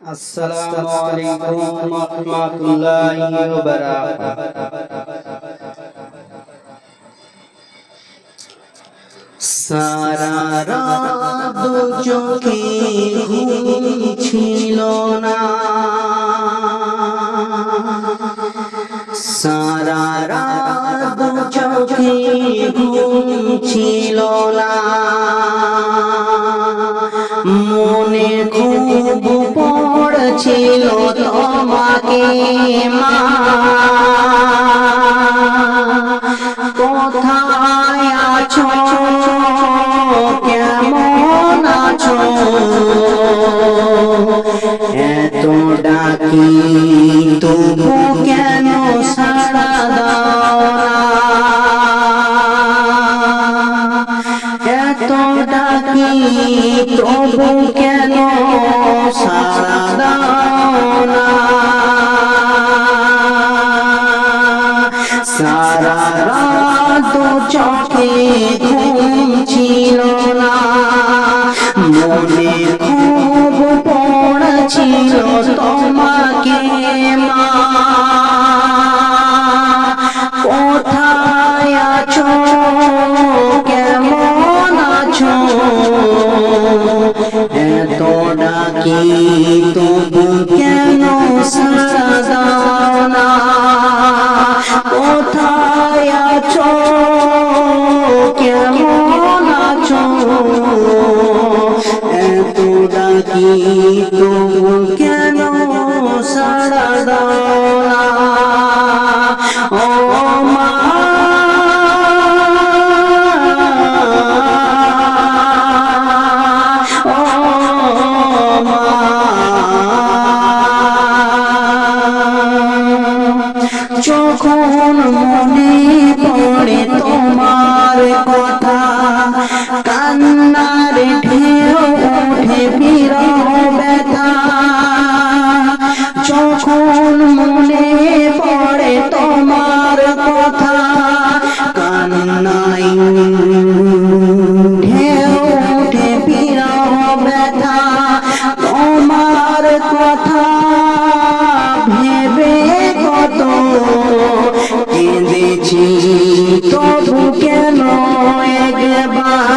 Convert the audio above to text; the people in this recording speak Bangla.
अस्सलामु अलैकुम रहमतुल्लाहि व बरकातुहू। सारा रात चोखे घुम छिलो ना, सारा रात चोखे घुम छिलो ना, মনে খুব পড়ছিল তোমাকে মা, কোথায় আছো কেমন আছো, এত ডাকি তবু কেন সাড়া দাও না, এত ডাকি তবু কেন সাড়া দাও না, সারা রাত চোখে ঘুম ছিল না, মনে খুব পড়ছিল তোমাকে মা, কোথায় আছো কেমন আছো, এত ডাকি তবু কেন সাড়া দাও না, কোথায় আছো কেমন আছো, এত ডাকি তবু কেন সাড়া দাও না, ও মা যখন মনে পড়ে তোমার কথা, কান্নার ঢেউ ওঠে বিরহ ব্যথা, যখন মনে পড়ে তোমার কথা, কান্নায় ঢেউ ওঠে বিরহ ব্যথা, তোমার কথা ভেবে কত কেঁদেছি তবু কেন একবার